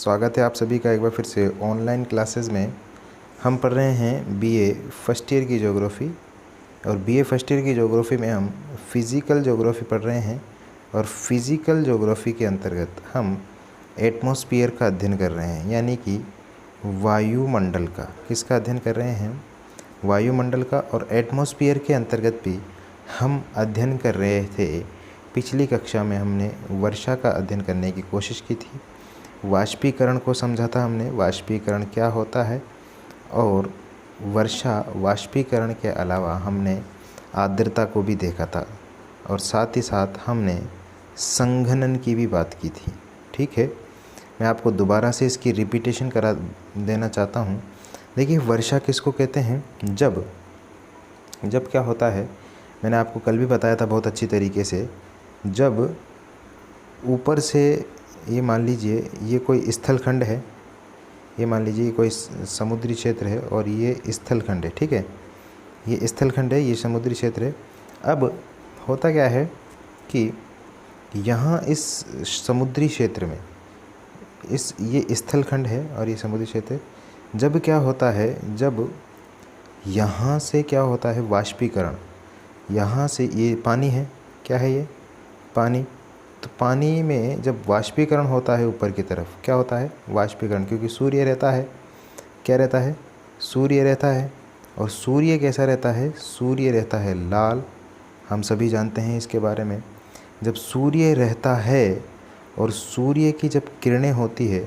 स्वागत है आप सभी का एक बार फिर से ऑनलाइन क्लासेस में। हम पढ़ रहे हैं बीए फर्स्ट ईयर की ज्योग्राफ़ी और बीए फर्स्ट ईयर की ज्योग्राफ़ी में हम फिज़िकल ज्योग्राफ़ी पढ़ रहे हैं। और फिज़िकल ज्योग्राफ़ी के अंतर्गत हम एटमॉस्फेयर का अध्ययन कर रहे हैं, यानी कि वायुमंडल का। किसका अध्ययन कर रहे हैं? वायुमंडल का। और एटमॉस्फेयर के अंतर्गत भी हम अध्ययन कर रहे थे। पिछली कक्षा में हमने वर्षा का अध्ययन करने की कोशिश की थी, वाष्पीकरण को समझा था हमने, वाष्पीकरण क्या होता है। और वर्षा वाष्पीकरण के अलावा हमने आर्द्रता को भी देखा था, और साथ ही साथ हमने संघनन की भी बात की थी। ठीक है, मैं आपको दोबारा से इसकी रिपीटेशन करा देना चाहता हूँ। देखिए, वर्षा किसको कहते हैं? जब क्या होता है, मैंने आपको कल भी बताया था बहुत अच्छी तरीके से। जब ऊपर से ये मान लीजिए ये कोई स्थलखंड है, ये मान लीजिए कोई समुद्री क्षेत्र है और ये स्थलखंड है। ठीक है, ये स्थलखंड है, ये समुद्री क्षेत्र है। अब होता क्या है कि यहाँ इस समुद्री क्षेत्र में ये स्थलखंड है और ये समुद्री क्षेत्र है। जब क्या होता है, जब यहाँ से क्या होता है वाष्पीकरण, यहाँ से ये पानी है, क्या है ये? पानी। तो पानी में जब वाष्पीकरण होता है ऊपर की तरफ, क्या होता है? वाष्पीकरण, क्योंकि सूर्य रहता है। क्या रहता है? सूर्य रहता है। और सूर्य कैसा रहता है? सूर्य रहता है लाल। हम सभी जानते हैं इसके बारे में। जब सूर्य रहता है और सूर्य की जब किरणें होती है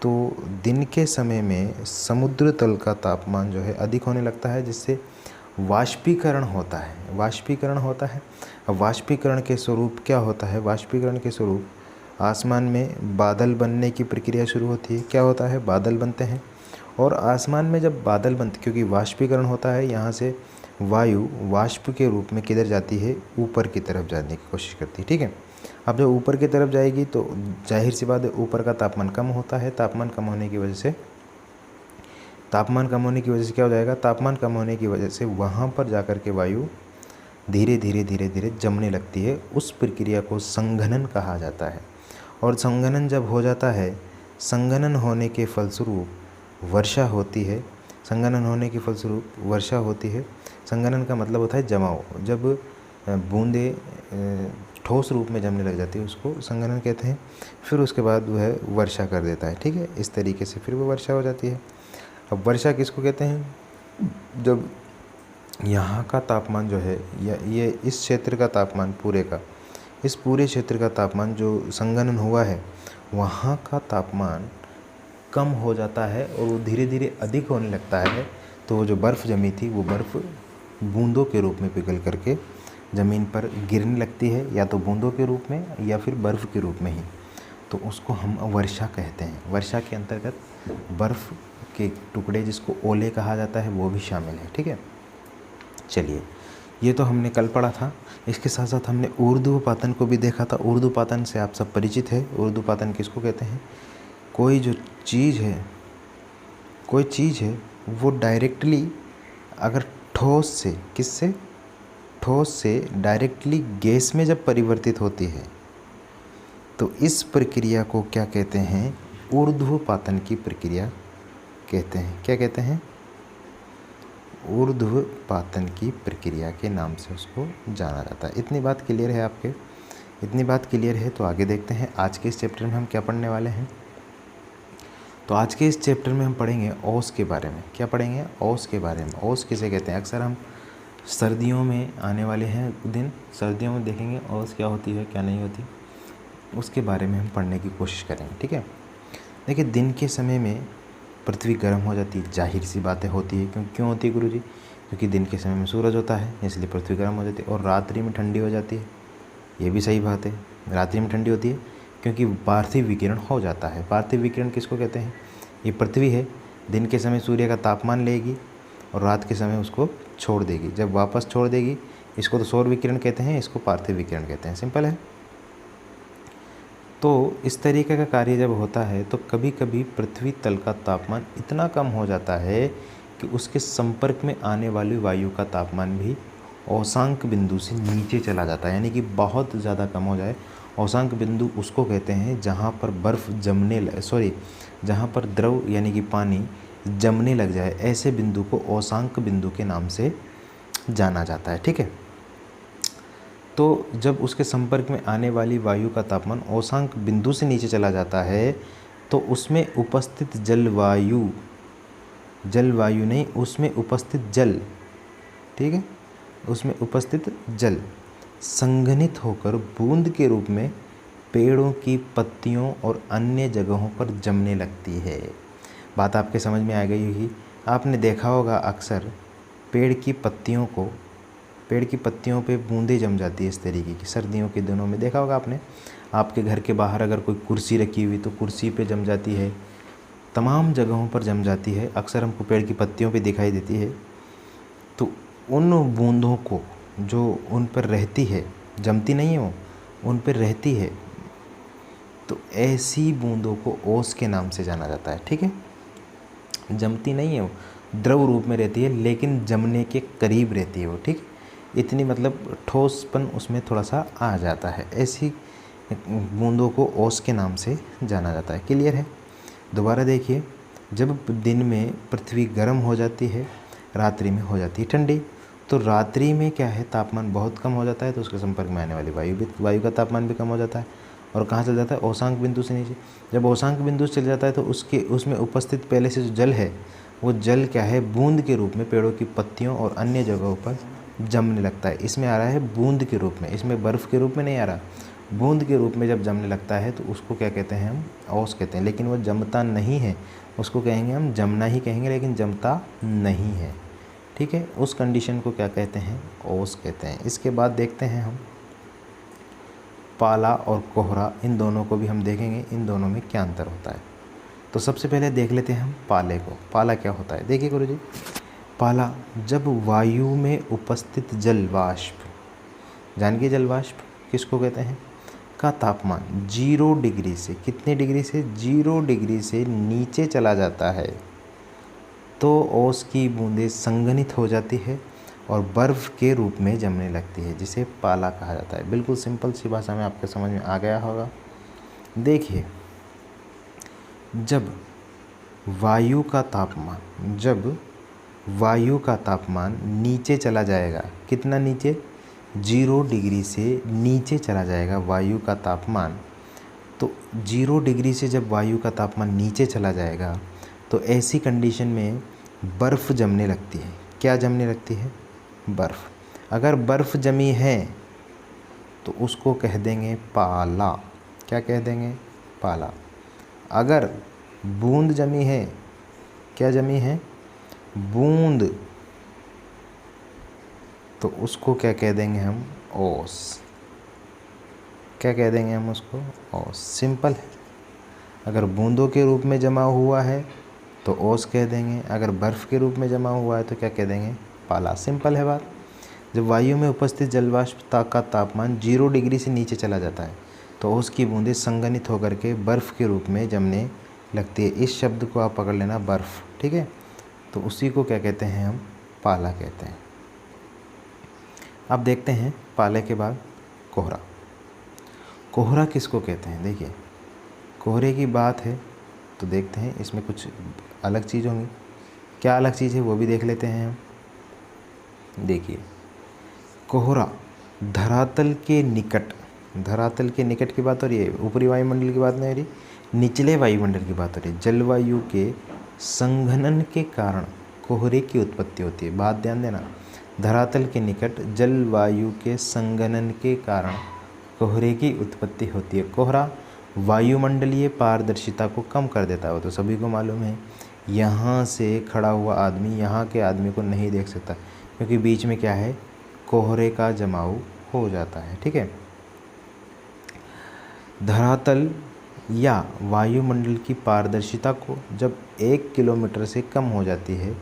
तो दिन के समय में समुद्र तल का तापमान जो है अधिक होने लगता है, जिससे वाष्पीकरण होता है। वाष्पीकरण होता है। अब वाष्पीकरण के स्वरूप क्या होता है? वाष्पीकरण के स्वरूप आसमान में बादल बनने की प्रक्रिया शुरू होती है। क्या होता है? बादल बनते हैं। और आसमान में जब बादल बनते, क्योंकि वाष्पीकरण होता है, यहाँ से वायु वाष्प के रूप में किधर जाती है? ऊपर की तरफ जाने की कोशिश करती है। ठीक है, अब जब ऊपर की तरफ जाएगी तो जाहिर सी बात है ऊपर का तापमान कम होता है। तापमान कम होने की वजह से क्या हो जाएगा? तापमान कम होने की वजह से वहाँ पर जाकर के वायु धीरे धीरे जमने लगती है। उस प्रक्रिया को संघनन कहा जाता है। और संघनन जब हो जाता है, संघनन होने के फलस्वरूप वर्षा होती है। संघनन होने के फलस्वरूप वर्षा होती है। संघनन का मतलब होता है जमाव। जब बूंदें ठोस रूप में जमने लग जाती है, उसको संघनन कहते हैं। फिर उसके बाद वह वर्षा कर देता है। ठीक है, इस तरीके से फिर वो वर्षा हो जाती है। अब वर्षा किसको कहते हैं? जब यहाँ का तापमान जो है, या ये इस क्षेत्र का तापमान, इस पूरे क्षेत्र का तापमान जो संघनन हुआ है, वहाँ का तापमान कम हो जाता है और वो धीरे धीरे अधिक होने लगता है। तो वो जो बर्फ़ जमी थी, वो बर्फ़ बूंदों के रूप में पिघल करके ज़मीन पर गिरने लगती है, या तो बूंदों के रूप में या फिर बर्फ़ के रूप में ही। तो उसको हम वर्षा कहते हैं। वर्षा के अंतर्गत बर्फ़ के टुकड़े, जिसको ओले कहा जाता है, वो भी शामिल है। ठीक है, चलिए, ये तो हमने कल पढ़ा था। इसके साथ साथ हमने ऊर्ध्वपातन को भी देखा था। ऊर्ध्वपातन से आप सब परिचित है। ऊर्ध्वपातन किसको कहते हैं? कोई चीज़ है वो डायरेक्टली अगर ठोस से डायरेक्टली गैस में जब परिवर्तित होती है, तो इस प्रक्रिया को क्या कहते हैं? ऊर्ध्वपातन की प्रक्रिया कहते हैं। क्या कहते हैं? ऊर्ध्वपातन की प्रक्रिया के नाम से उसको जाना जाता है। इतनी बात क्लियर है आपके? इतनी बात क्लियर है तो आगे देखते हैं आज के इस चैप्टर में हम क्या पढ़ने वाले हैं। तो आज के इस चैप्टर में हम पढ़ेंगे ओस के बारे में। क्या पढ़ेंगे? ओस के बारे में। ओस किसे कहते हैं? अक्सर हम सर्दियों में आने वाले हैं दिन, सर्दियों में देखेंगे ओस क्या होती है, क्या नहीं होती, उसके बारे में हम पढ़ने की कोशिश करेंगे। ठीक है, देखिए, दिन के समय में पृथ्वी गर्म हो जाती है। जाहिर सी बातें होती है। क्यों होती है गुरुजी? क्योंकि दिन के समय में सूरज होता है, इसलिए पृथ्वी गर्म हो जाती है। और रात्रि में ठंडी हो जाती है। ये भी सही बात है, रात्रि में ठंडी होती है क्योंकि पार्थिव विकिरण हो जाता है। पार्थिव विकिरण किसको कहते हैं? ये पृथ्वी है, दिन के समय सूर्य का तापमान लेगी और रात के समय उसको छोड़ देगी। जब वापस छोड़ देगी, इसको तो सौर विकिरण कहते हैं, इसको पार्थिव विकिरण कहते हैं। सिंपल है। तो इस तरीके का कार्य जब होता है तो कभी कभी पृथ्वी तल का तापमान इतना कम हो जाता है कि उसके संपर्क में आने वाली वायु का तापमान भी औसांक बिंदु से नीचे चला जाता है, यानी कि बहुत ज़्यादा कम हो जाए औसांक बिंदु उसको कहते हैं जहाँ पर बर्फ़ जहाँ पर द्रव यानी कि पानी जमने लग जाए, ऐसे बिंदु को औसांक बिंदु के नाम से जाना जाता है। ठीक है, तो जब उसके संपर्क में आने वाली वायु का तापमान औसांक बिंदु से नीचे चला जाता है तो उसमें उपस्थित जलवायु नहीं, उसमें उपस्थित जल, ठीक है, उसमें उपस्थित जल संघनित होकर बूंद के रूप में पेड़ों की पत्तियों और अन्य जगहों पर जमने लगती है। बात आपके समझ में आ गई होगी। आपने देखा होगा अक्सर पेड़ की पत्तियों पे बूंदें जम जाती है इस तरीके की, सर्दियों के दिनों में देखा होगा आपने। आपके घर के बाहर अगर कोई कुर्सी रखी हुई तो कुर्सी पे जम जाती है, तमाम जगहों पर जम जाती है, अक्सर हमको पेड़ की पत्तियों पे दिखाई देती है। तो उन बूंदों को जो उन पर रहती है, जमती नहीं है वो, उन पर रहती है, तो ऐसी बूंदों को ओस के नाम से जाना जाता है। ठीक है, जमती नहीं है वो, द्रव रूप में रहती है लेकिन जमने के करीब रहती है वो। ठीक, इतनी मतलब ठोसपन उसमें थोड़ा सा आ जाता है, ऐसी बूंदों को ओस के नाम से जाना जाता है। क्लियर है? दोबारा देखिए, जब दिन में पृथ्वी गर्म हो जाती है, रात्रि में हो जाती है ठंडी, तो रात्रि में क्या है, तापमान बहुत कम हो जाता है, तो उसके संपर्क में आने वाली वायु का तापमान भी कम हो जाता है। और कहाँ चल जाता है? औसांक बिंदु से नीचे। जब औसांक बिंदु से चल जाता है तो उसमें उपस्थित पहले से जो जल है, वो जल क्या है, बूंद के रूप में पेड़ों की पत्तियों और अन्य जगहों पर जमने लगता है। इसमें आ रहा है बूंद के रूप में, इसमें बर्फ़ के रूप में नहीं आ रहा, बूंद के रूप में जब जमने लगता है तो उसको क्या कहते हैं? हम ओस कहते हैं। लेकिन वो जमता नहीं है, उसको कहेंगे हम जमना ही कहेंगे, लेकिन जमता नहीं है। ठीक है, उस कंडीशन को क्या कहते हैं? ओस कहते हैं। इसके बाद देखते हैं हम पाला और कोहरा, इन दोनों को भी हम देखेंगे, इन दोनों में क्या अंतर होता है। तो सबसे पहले देख लेते हैं हम पाले को। पाला क्या होता है? देखिए गुरुजी, पाला जब वायु में उपस्थित जल वाष्प, जानिए जल वाष्प किसको कहते हैं, का तापमान 0 डिग्री से, कितने डिग्री से? 0 डिग्री से नीचे चला जाता है तो ओस की बूंदें संघनित हो जाती है और बर्फ़ के रूप में जमने लगती है, जिसे पाला कहा जाता है। बिल्कुल सिंपल सी भाषा में आपके समझ में आ गया होगा। देखिए, जब वायु का तापमान नीचे चला जाएगा, कितना नीचे? 0 डिग्री से नीचे चला जाएगा वायु का तापमान। तो 0 डिग्री से जब वायु का तापमान नीचे चला जाएगा तो ऐसी कंडीशन में बर्फ़ जमने लगती है। क्या जमने लगती है? बर्फ़। अगर बर्फ़ जमी है तो उसको कह देंगे पाला। क्या कह देंगे? पाला। अगर बूंद जमी है, क्या जमी है? बूंद, तो उसको क्या कह देंगे हम? ओस। क्या कह देंगे हम उसको? ओस। सिंपल है। अगर बूंदों के रूप में जमा हुआ है तो ओस कह देंगे, अगर बर्फ़ के रूप में जमा हुआ है तो क्या कह देंगे? पाला। सिंपल है बात। जब वायु में उपस्थित जलवाष्प का तापमान 0 डिग्री से नीचे चला जाता है तो ओस की बूंदें संघनित होकर के बर्फ़ के रूप में जमने लगती है। इस शब्द को आप पकड़ लेना, बर्फ़। ठीक है, तो उसी को क्या कहते हैं हम? पाला कहते हैं। अब देखते हैं पाले के बाद कोहरा। कोहरा किसको कहते हैं? देखिए, कोहरे की बात है तो देखते हैं इसमें कुछ अलग चीज़ होंगी। क्या अलग चीज़ है वो भी देख लेते हैं हम। देखिए, कोहरा धरातल के निकट की बात हो रही है, ऊपरी वायुमंडल की बात नहीं हो रही, निचले वायुमंडल की बात हो रही है। जलवायु के संघनन के कारण कोहरे की उत्पत्ति होती है। बात ध्यान देना, धरातल के निकट जलवायु के संघनन के कारण कोहरे की उत्पत्ति होती है। कोहरा वायुमंडलीय पारदर्शिता को कम कर देता है, वो तो सभी को मालूम है। यहाँ से खड़ा हुआ आदमी यहाँ के आदमी को नहीं देख सकता, क्योंकि बीच में क्या है? कोहरे का जमाव हो जाता है। ठीक है, धरातल या वायुमंडल की पारदर्शिता को जब 1 किलोमीटर से कम हो जाती है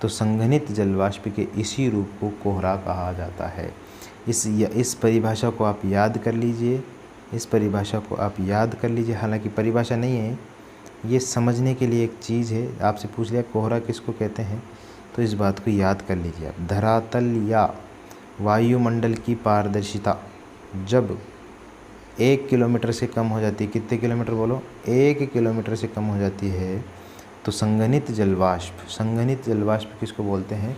तो संघनित जलवाष्प के इसी रूप को कोहरा कहा जाता है। इस परिभाषा को आप याद कर लीजिए, हालांकि परिभाषा नहीं है, ये समझने के लिए एक चीज़ है। आपसे पूछ लिया कोहरा किसको कहते हैं, तो इस बात को याद कर लीजिए आप। धरातल या वायुमंडल की पारदर्शिता जब 1 किलोमीटर से कम हो जाती है, कितने किलोमीटर बोलो, 1 किलोमीटर से कम हो जाती है, तो संघनित जलवाष्प, संघनित जलवाष्प किसको बोलते हैं,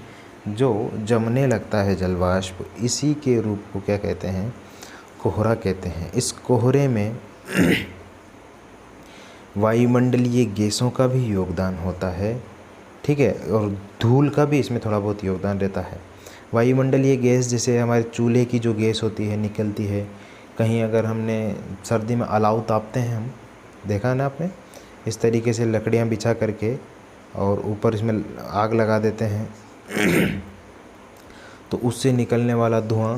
जो जमने लगता है जलवाष्प, इसी के रूप को क्या कहते हैं, कोहरा कहते हैं। इस कोहरे में वायुमंडलीय गैसों का भी योगदान होता है, ठीक है, और धूल का भी इसमें थोड़ा बहुत योगदान रहता है। वायुमंडलीय गैस जैसे हमारे चूल्हे की जो गैस होती है निकलती है, कहीं अगर हमने सर्दी में अलाव तापते हैं हम, देखा है ना आपने, इस तरीके से लकड़ियाँ बिछा करके और ऊपर इसमें आग लगा देते हैं तो उससे निकलने वाला धुआं,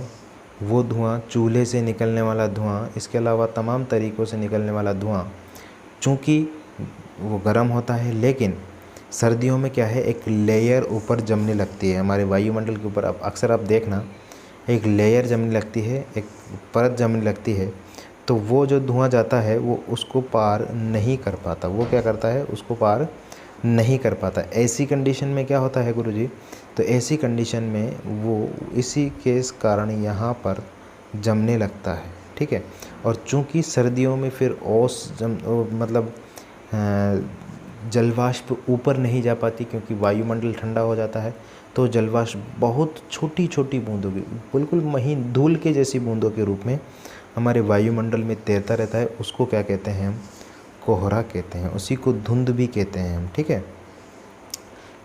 वो धुआं चूल्हे से निकलने वाला धुआं, इसके अलावा तमाम तरीक़ों से निकलने वाला धुआं, चूँकि वो गर्म होता है, लेकिन सर्दियों में क्या है, एक लेयर ऊपर जमने लगती है हमारे वायुमंडल के ऊपर। अब अक्सर आप देखना एक लेयर जमने लगती है, एक परत जमने लगती है, तो वो जो धुआं जाता है वो उसको पार नहीं कर पाता, वो क्या करता है, उसको पार नहीं कर पाता। ऐसी कंडीशन में क्या होता है गुरुजी, तो ऐसी कंडीशन में वो इसी के कारण यहाँ पर जमने लगता है, ठीक है। और चूँकि सर्दियों में फिर मतलब जलवाष्प ऊपर नहीं जा पाती, क्योंकि वायुमंडल ठंडा हो जाता है, तो जलवाष्प बहुत छोटी छोटी बूंदों की, बिल्कुल महीन धूल के जैसी बूंदों के रूप में हमारे वायुमंडल में तैरता रहता है। उसको क्या कहते हैं हम, कोहरा कहते हैं, उसी को धुंध भी कहते हैं हम, ठीक है।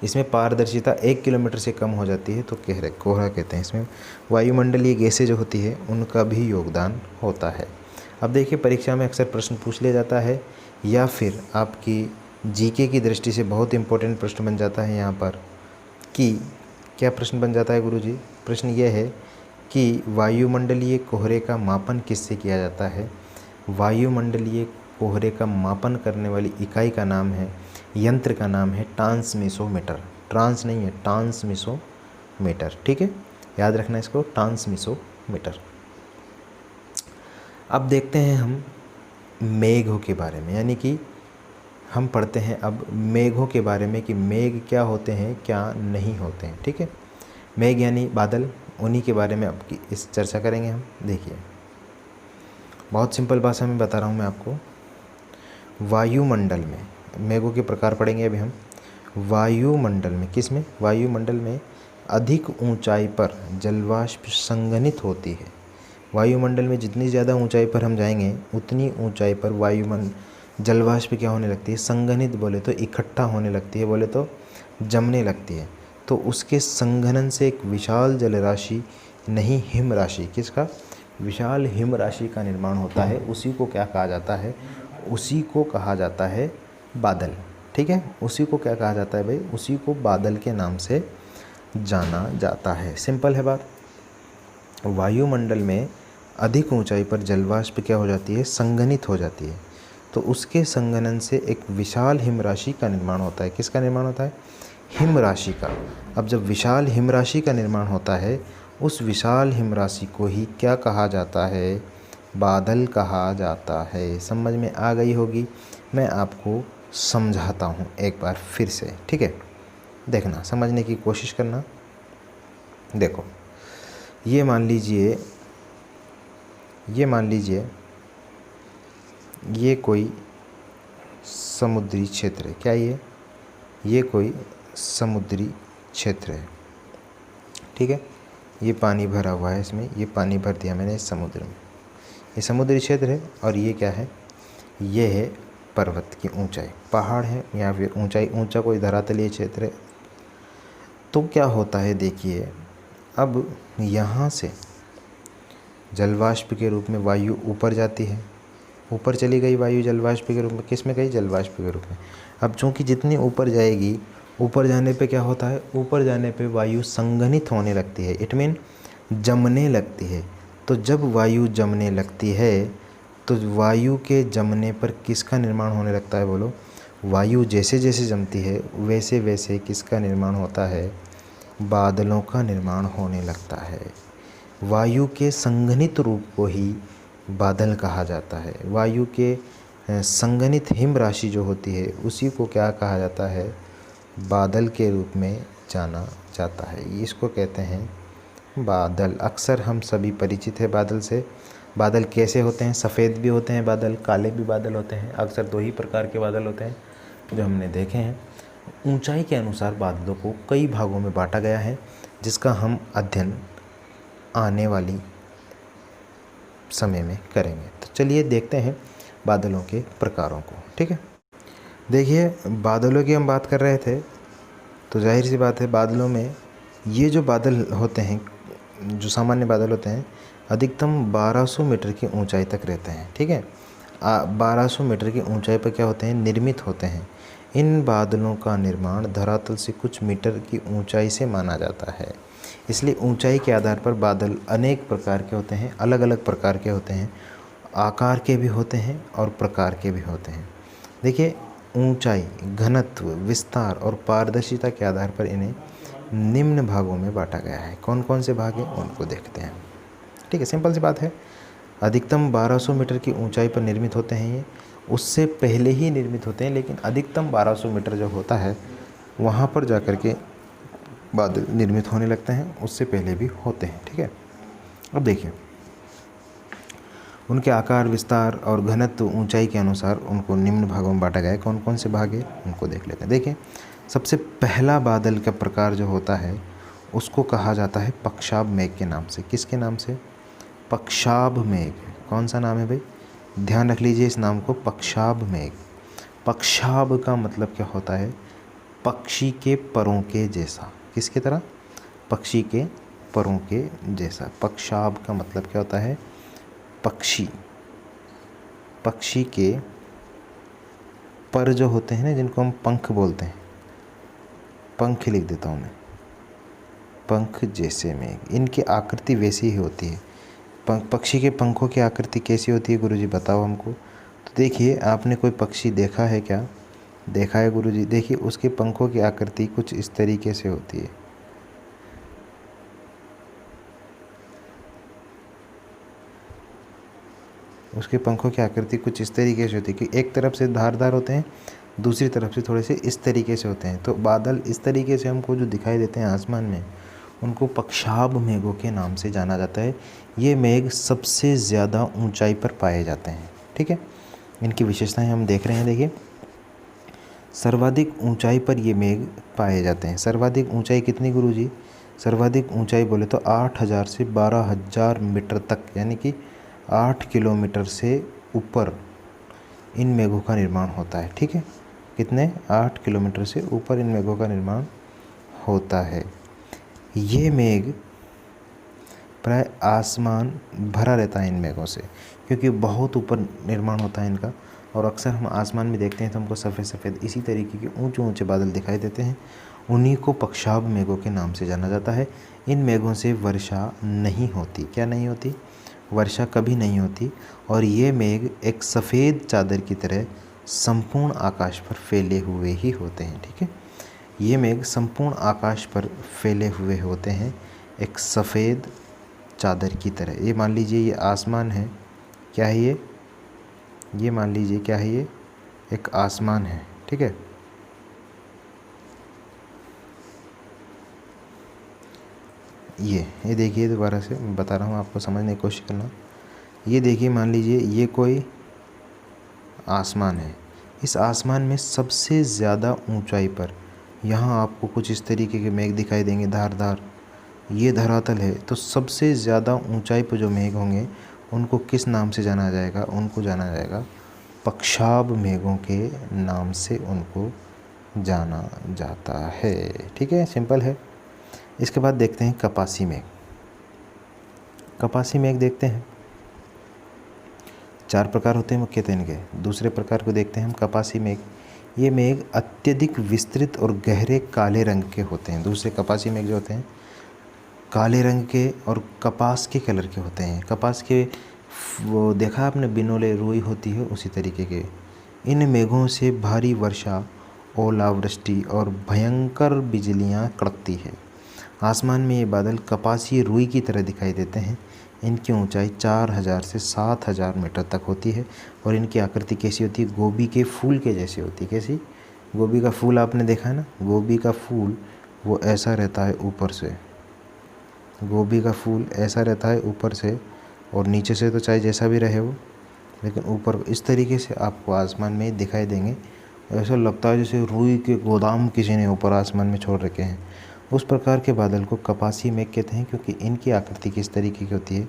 इसमें पारदर्शिता 1 किलोमीटर से कम हो जाती है तो कोहरा कहते हैं। इसमें वायुमंडलीय गैसें जो होती है उनका भी योगदान होता है। अब देखिए परीक्षा में अक्सर प्रश्न पूछ लिया जाता है, या फिर आपकी जीके की दृष्टि से बहुत इंपॉर्टेंट प्रश्न बन जाता है यहाँ पर, कि क्या प्रश्न बन जाता है गुरुजी, प्रश्न ये है कि वायुमंडलीय कोहरे का मापन किससे किया जाता है। वायुमंडलीय कोहरे का मापन करने वाली इकाई का नाम है, यंत्र का नाम है ट्रांसमिसोमीटर। ट्रांस नहीं है, ट्रांसमिसोमीटर, ठीक है, याद रखना इसको, ट्रांसमिसोमीटर। अब देखते हैं हम मेघों के बारे में, यानी कि हम पढ़ते हैं अब मेघों के बारे में कि मेघ क्या होते हैं, क्या नहीं होते हैं, ठीक है। मेघ यानी बादल, उन्हीं के बारे में अब की इस चर्चा करेंगे हम। देखिए बहुत सिंपल भाषा में बता रहा हूँ मैं आपको। वायुमंडल में मेघों के प्रकार पढ़ेंगे अभी हम। वायुमंडल में, किस में, वायुमंडल में अधिक ऊंचाई पर जलवाष्प संघनित होती है। वायुमंडल में जितनी ज़्यादा ऊंचाई पर हम जाएंगे उतनी ऊंचाई पर जलवाष्प क्या होने लगती है, संघनित बोले तो इकट्ठा होने लगती है, बोले तो जमने लगती है। तो उसके संघनन से एक विशाल जलराशि, नहीं हिम राशि, किसका, विशाल हिम राशि का निर्माण होता है। उसी को क्या कहा जाता है, उसी को कहा जाता है बादल, ठीक है। उसी को क्या कहा जाता है भाई, उसी को बादल के नाम से जाना जाता है। सिंपल है बात। वायुमंडल में अधिक ऊंचाई पर जलवाष्प क्या हो जाती है, संघनित हो जाती है, तो उसके संघनन से एक विशाल हिम राशि का निर्माण होता है। किसका निर्माण होता है, हिम राशि का। अब जब विशाल हिम राशि का निर्माण होता है, उस विशाल हिम राशि को ही क्या कहा जाता है, बादल कहा जाता है। समझ में आ गई होगी, मैं आपको समझाता हूँ एक बार फिर से, ठीक है। देखना, समझने की कोशिश करना। देखो ये मान लीजिए ये कोई समुद्री क्षेत्र है। क्या ये कोई समुद्री क्षेत्र है, ठीक है। ये पानी भरा हुआ है, इसमें ये पानी भर दिया मैंने इस समुद्र में, ये समुद्री क्षेत्र है। और ये क्या है, ये है पर्वत की ऊंचाई, पहाड़ है या फिर ऊंचा कोई धरातलीय क्षेत्र है। तो क्या होता है, देखिए अब यहाँ से जलवाष्प के रूप में वायु ऊपर जाती है, ऊपर चली गई वायु जलवाष्प के रूप में, किस में गई, जलवाष्प के रूप में। अब चूँकि जितनी ऊपर जाएगी, ऊपर जाने पे क्या होता है, ऊपर जाने पे वायु संघनित होने लगती है, इट मीन जमने लगती है। तो जब वायु जमने लगती है तो वायु के जमने पर किसका निर्माण होने लगता है, बोलो। वायु जैसे जैसे जमती है वैसे वैसे किसका निर्माण होता है, बादलों का निर्माण होने लगता है। वायु के संघनित रूप को ही बादल कहा जाता है। वायु के संघनित हिम राशि जो होती है उसी को क्या कहा जाता है, बादल के रूप में जाना जाता है। इसको कहते हैं बादल। अक्सर हम सभी परिचित है बादल से। बादल कैसे होते हैं, सफ़ेद भी होते हैं बादल, काले भी बादल होते हैं। अक्सर 2 ही प्रकार के बादल होते हैं जो हमने देखे हैं। ऊंचाई के अनुसार बादलों को कई भागों में बांटा गया है, जिसका हम अध्ययन आने वाली समय में करेंगे। तो चलिए देखते हैं बादलों के प्रकारों को। ठीक है, देखिए बादलों की हम बात कर रहे थे, तो जाहिर सी बात है बादलों में ये जो बादल होते हैं, जो सामान्य बादल होते हैं, अधिकतम 1200 मीटर की ऊंचाई तक रहते हैं। ठीक है, 1200 मीटर की ऊंचाई पर क्या होते हैं, निर्मित होते हैं। इन बादलों का निर्माण धरातल से कुछ मीटर की ऊंचाई से माना जाता है। इसलिए ऊंचाई के आधार पर बादल अनेक प्रकार के होते हैं, अलग अलग प्रकार के होते हैं, आकार के भी होते हैं और प्रकार के भी होते हैं। देखिए ऊंचाई, घनत्व, विस्तार और पारदर्शिता के आधार पर इन्हें निम्न भागों में बांटा गया है। कौन कौन से भाग हैं उनको देखते हैं। ठीक है, सिंपल सी बात है, अधिकतम 1200 मीटर की ऊंचाई पर निर्मित होते हैं। ये उससे पहले ही निर्मित होते हैं, लेकिन अधिकतम 1200 मीटर जो होता है वहाँ पर जा कर के बादल निर्मित होने लगते हैं, उससे पहले भी होते हैं। ठीक है, अब देखिए उनके आकार, विस्तार और घनत्व ऊंचाई के अनुसार उनको निम्न भागों में बांटा गया है। कौन कौन से भाग है उनको देख लेते हैं। देखिए सबसे पहला बादल का प्रकार जो होता है उसको कहा जाता है पक्षाभ मेघ के नाम से। किसके नाम से? पक्षाभ मेघ। कौन सा नाम है भाई? ध्यान रख लीजिए इस नाम को, पक्षाभ मेघ। पक्षाभ का मतलब क्या होता है? पक्षी के परों के जैसा। किसकी तरह? पक्षी के परों के जैसा। पक्षाभ का मतलब क्या होता है? पक्षी के पर जो होते हैं ना, जिनको हम पंख बोलते हैं, पंख लिख देता हूँ मैं, पंख जैसे मेघ। इनकी आकृति वैसी ही होती है। पक्षी के पंखों की आकृति कैसी होती है गुरुजी बताओ हमको। तो देखिए आपने कोई पक्षी देखा है क्या? देखा है गुरुजी। देखिए उसके पंखों की आकृति कुछ इस तरीके से होती है। उसके पंखों की आकृति कुछ इस तरीके से होती है कि एक तरफ से धारदार होते हैं, दूसरी तरफ से थोड़े से इस तरीके से होते हैं। तो बादल इस तरीके से हमको जो दिखाई देते हैं आसमान में, उनको पक्षाभ मेघों के नाम से जाना जाता है। ये मेघ सबसे ज़्यादा ऊंचाई पर पाए जाते हैं। ठीक है, इनकी विशेषताएं हम देख रहे हैं। देखिए सर्वाधिक ऊंचाई पर ये मेघ पाए जाते हैं। सर्वाधिक ऊंचाई कितनी गुरुजी? सर्वाधिक ऊंचाई बोले तो 8000 से 12000 मीटर तक, यानी कि 8 किलोमीटर से ऊपर इन मेघों का निर्माण होता है। ठीक है, कितने? 8 किलोमीटर से ऊपर इन मेघों का निर्माण होता है। ये मेघ प्राय आसमान भरा रहता है इन मेघों से, क्योंकि बहुत ऊपर निर्माण होता है इनका। और अक्सर हम आसमान में देखते हैं तो हमको सफ़ेद सफ़ेद इसी तरीके के ऊंचे ऊंचे बादल दिखाई देते हैं। उन्हीं को पक्षाभ मेघों के नाम से जाना जाता है। इन मेघों से वर्षा नहीं होती। क्या नहीं होती? वर्षा कभी नहीं होती। और ये मेघ एक सफ़ेद चादर की तरह संपूर्ण आकाश पर फैले हुए ही होते हैं। ठीक है, ये मेघ संपूर्ण आकाश पर फैले हुए होते हैं एक सफ़ेद चादर की तरह। ये मान लीजिए ये आसमान है। क्या है ये? ये मान लीजिए क्या है? ये एक आसमान है। ठीक है, ये देखिए, दोबारा से बता रहा हूँ आपको, समझने की कोशिश करना। ये देखिए मान लीजिए ये कोई आसमान है। इस आसमान में सबसे ज़्यादा ऊंचाई पर यहाँ आपको कुछ इस तरीके के मेघ दिखाई देंगे, धारदार। ये धरातल है, तो सबसे ज़्यादा ऊंचाई पर जो मेघ होंगे उनको किस नाम से जाना जाएगा? उनको जाना जाएगा पक्षाभ मेघों के नाम से उनको जाना जाता है। ठीक है, सिंपल है। इसके बाद देखते हैं कपासी मेघ। कपासी मेघ देखते हैं, 4 प्रकार होते हैं मुख्यतः इनके। दूसरे प्रकार को देखते हैं हम, कपासी मेघ। ये मेघ अत्यधिक विस्तृत और गहरे काले रंग के होते हैं। दूसरे कपासी मेघ जो होते हैं काले रंग के और कपास के कलर के होते हैं। कपास के वो देखा आपने, बिनोले रुई होती है, उसी तरीके के। इन मेघों से भारी वर्षा, ओलावृष्टि और भयंकर बिजलियां कड़कती है। आसमान में ये बादल कपासी रुई की तरह दिखाई देते हैं। इनकी ऊंचाई 4000 से 7000 मीटर तक होती है। और इनकी आकृति कैसी होती है? गोभी के फूल के जैसी होती है। कैसी? गोभी का फूल आपने देखा है ना, गोभी का फूल वो ऐसा रहता है ऊपर से। गोभी का फूल ऐसा रहता है ऊपर से, और नीचे से तो चाहे जैसा भी रहे वो, लेकिन ऊपर इस तरीके से आपको आसमान में दिखाई देंगे। ऐसा लगता है जैसे रुई के गोदाम किसी ने ऊपर आसमान में छोड़ रखे हैं। उस प्रकार के बादल को कपासी मेघ कहते हैं, क्योंकि इनकी आकृति किस तरीके की होती है,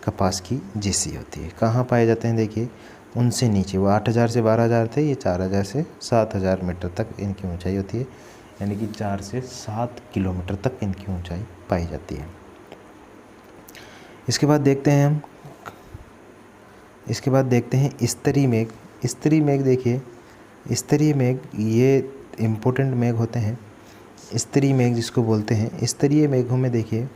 कपास की जैसी होती है। कहाँ पाए जाते हैं, देखिए उनसे नीचे, वो 8000 से 12000 थे, ये 4000 से 7000 मीटर तक इनकी ऊंचाई होती है, यानी कि 4 से 7 किलोमीटर तक इनकी ऊंचाई पाई जाती है। इसके बाद देखते हैं स्तरीय मेघ। स्तरीय मेघ देखिए, स्तरीय मेघ ये इम्पोर्टेंट मेघ होते हैं। स्तरीय मेघ जिसको बोलते हैं, स्तरीय मेघों में देखिए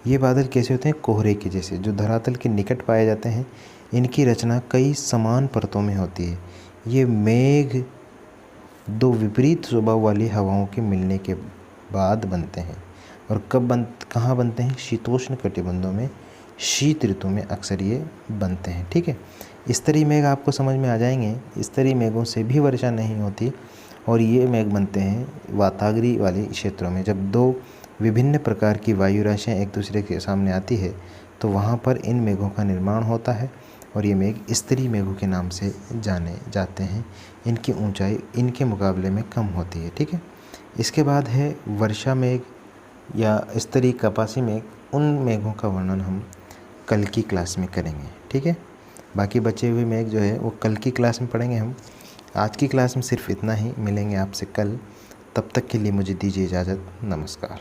ये बादल कैसे होते हैं, कोहरे के जैसे, जो धरातल के निकट पाए जाते हैं। इनकी रचना कई समान परतों में होती है। ये मेघ दो विपरीत स्वभाव वाली हवाओं के मिलने के बाद बनते हैं। और कहाँ बनते हैं, शीतोष्ण कटिबंधों में, शीत ऋतु में अक्सर ये बनते हैं। ठीक है, स्तरीय मेघ आपको समझ में आ जाएंगे। स्तरीय मेघों से भी वर्षा नहीं होती, और ये मेघ बनते हैं वाताग्री वाले क्षेत्रों में। जब दो विभिन्न प्रकार की वायु राशियाँ एक दूसरे के सामने आती है तो वहाँ पर इन मेघों का निर्माण होता है, और ये मेघ स्तरीय मेघों के नाम से जाने जाते हैं। इनकी ऊंचाई इनके मुकाबले में कम होती है। ठीक है, इसके बाद है वर्षा मेघ या स्तरीय कपासी मेघ। उन मेघों का वर्णन हम कल की क्लास में करेंगे। ठीक है, बाकी बचे हुए मेघ जो है वो कल की क्लास में पढ़ेंगे हम। आज की क्लास में सिर्फ इतना ही, मिलेंगे आपसे कल। तब तक के लिए मुझे दीजिए इजाज़त। नमस्कार।